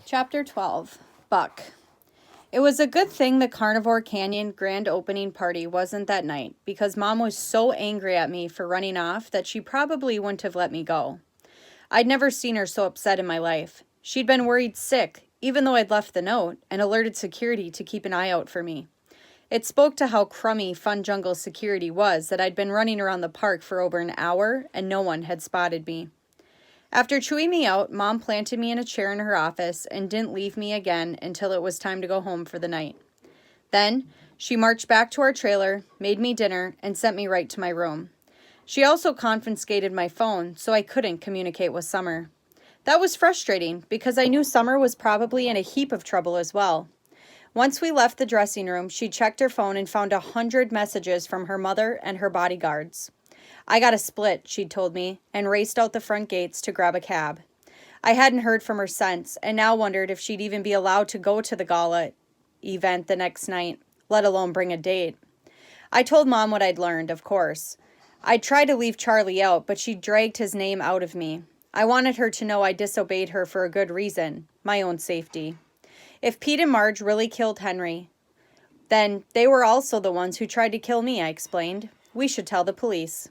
Chapter 12. Buck. It was a good thing the Carnivore Canyon grand opening party wasn't that night, because Mom was so angry at me for running off that she probably wouldn't have let me go. I'd never seen her so upset in my life. She'd been worried sick, even though I'd left the note, and alerted security to keep an eye out for me. It spoke to how crummy Fun Jungle security was that I'd been running around the park for over an hour and no one had spotted me. After chewing me out, Mom planted me in a chair in her office and didn't leave me again until it was time to go home for the night. Then, she marched back to our trailer, made me dinner, and sent me right to my room. She also confiscated my phone so I couldn't communicate with Summer. That was frustrating because I knew Summer was probably in a heap of trouble as well. Once we left the dressing room, she checked her phone and found 100 messages from her mother and her bodyguards. I got a split, she'd told me, and raced out the front gates to grab a cab. I hadn't heard from her since, and now wondered if she'd even be allowed to go to the gala event the next night, let alone bring a date. I told Mom what I'd learned, of course. I'd tried to leave Charlie out, but she dragged his name out of me. I wanted her to know I disobeyed her for a good reason, my own safety. If Pete and Marge really killed Henry, then they were also the ones who tried to kill me, I explained. We should tell the police.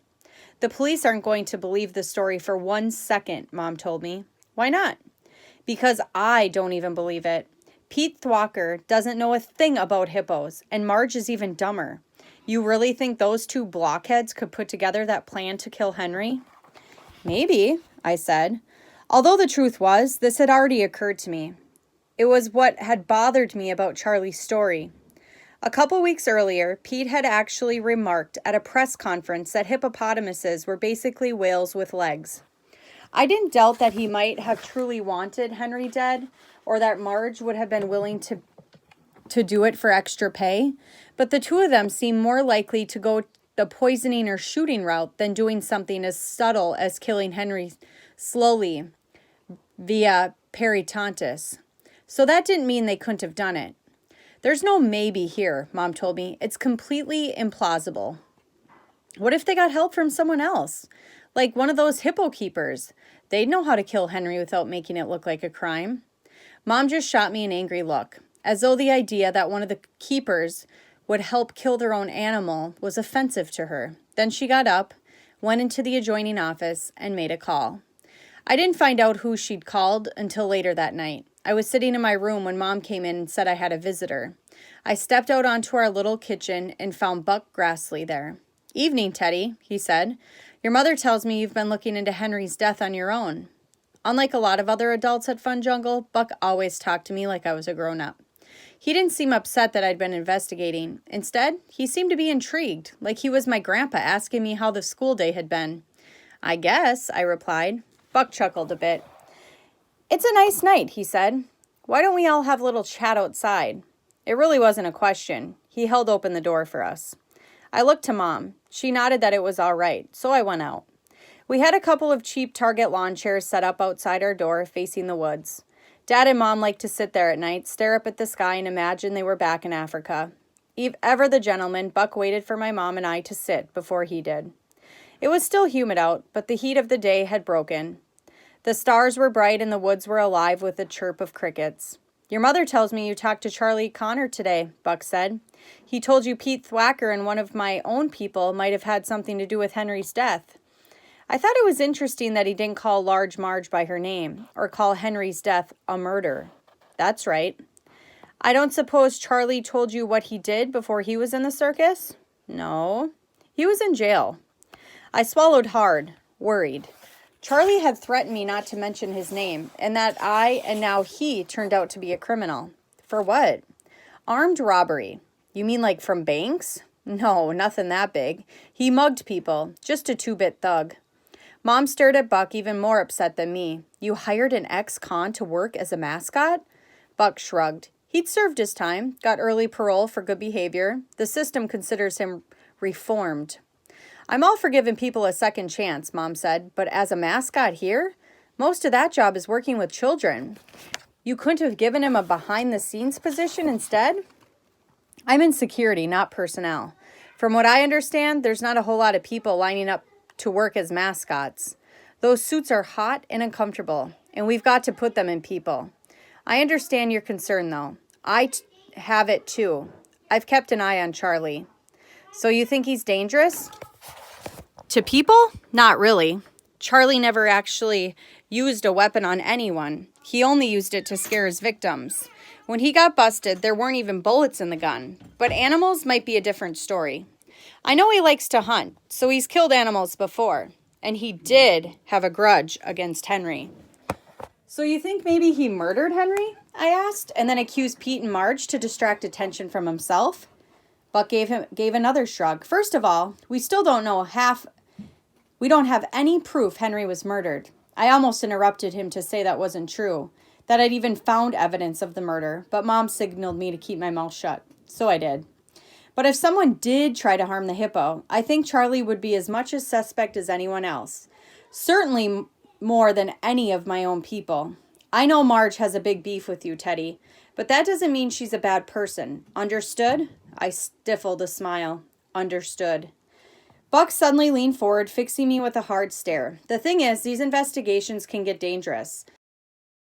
The police aren't going to believe the story for 1 second, Mom told me. Why not? Because I don't even believe it. Pete Thwacker doesn't know a thing about hippos, and Marge is even dumber. You really think those two blockheads could put together that plan to kill Henry? Maybe, I said. Although the truth was, this had already occurred to me. It was what had bothered me about Charlie's story. A couple weeks earlier, Pete had actually remarked at a press conference that hippopotamuses were basically whales with legs. I didn't doubt that he might have truly wanted Henry dead, or that Marge would have been willing to do it for extra pay, but the two of them seemed more likely to go the poisoning or shooting route than doing something as subtle as killing Henry slowly via peritonitis. So that didn't mean they couldn't have done it. There's no maybe here, Mom told me. It's completely implausible. What if they got help from someone else? Like one of those hippo keepers. They'd know how to kill Henry without making it look like a crime. Mom just shot me an angry look, as though the idea that one of the keepers would help kill their own animal was offensive to her. Then she got up, went into the adjoining office, and made a call. I didn't find out who she'd called until later that night. I was sitting in my room when Mom came in and said I had a visitor. I stepped out onto our little kitchen and found Buck Grassley there. "Evening, Teddy," he said. "Your mother tells me you've been looking into Henry's death on your own." Unlike a lot of other adults at Fun Jungle, Buck always talked to me like I was a grown-up. He didn't seem upset that I'd been investigating. Instead, he seemed to be intrigued, like he was my grandpa asking me how the school day had been. "I guess," I replied. Buck chuckled a bit. "It's a nice night," he said. "Why don't we all have a little chat outside?" It really wasn't a question. He held open the door for us. I looked to Mom. She nodded that it was all right, so I went out. We had a couple of cheap Target lawn chairs set up outside our door, facing the woods. Dad and Mom liked to sit there at night, stare up at the sky, and imagine they were back in Africa. Ever the gentleman, Buck waited for my mom and I to sit before he did. It was still humid out, but the heat of the day had broken. The stars were bright and the woods were alive with the chirp of crickets. "Your mother tells me you talked to Charlie Connor today," Buck said. "He told you Pete Thwacker and one of my own people might have had something to do with Henry's death." I thought it was interesting that he didn't call Large Marge by her name, or call Henry's death a murder. "That's right." "I don't suppose Charlie told you what he did before he was in the circus?" "No. He was in jail." I swallowed hard, worried. Charlie had threatened me not to mention his name, and that I and now he turned out to be a criminal. For what? "Armed robbery." "You mean like from banks?" "No, nothing that big. He mugged people, just a two-bit thug." Mom stared at Buck, even more upset than me. "You hired an ex-con to work as a mascot?" Buck shrugged. He'd served his time, got early parole for good behavior. The system considers him reformed. "I'm all for giving people a second chance," Mom said, "but as a mascot here? Most of that job is working with children. You couldn't have given him a behind-the-scenes position instead?" "I'm in security, not personnel. From what I understand, there's not a whole lot of people lining up to work as mascots. Those suits are hot and uncomfortable, and we've got to put them in people. I understand your concern, though. Have it, too. I've kept an eye on Charlie. So you think he's dangerous? To people? Not really. Charlie never actually used a weapon on anyone. He only used it to scare his victims. When he got busted, there weren't even bullets in the gun. But animals might be a different story. I know he likes to hunt, so he's killed animals before. And he did have a grudge against Henry. So you think maybe he murdered Henry? I asked, and then accused Pete and Marge to distract attention from himself. Buck gave another shrug. First of all, we still don't know we don't have any proof Henry was murdered. I almost interrupted him to say that wasn't true, that I'd even found evidence of the murder, but Mom signaled me to keep my mouth shut, so I did. But if someone did try to harm the hippo, I think Charlie would be as much a suspect as anyone else. Certainly more than any of my own people. I know Marge has a big beef with you, Teddy, but that doesn't mean she's a bad person. Understood? I stifled a smile. Understood. Buck suddenly leaned forward, fixing me with a hard stare. The thing is, these investigations can get dangerous.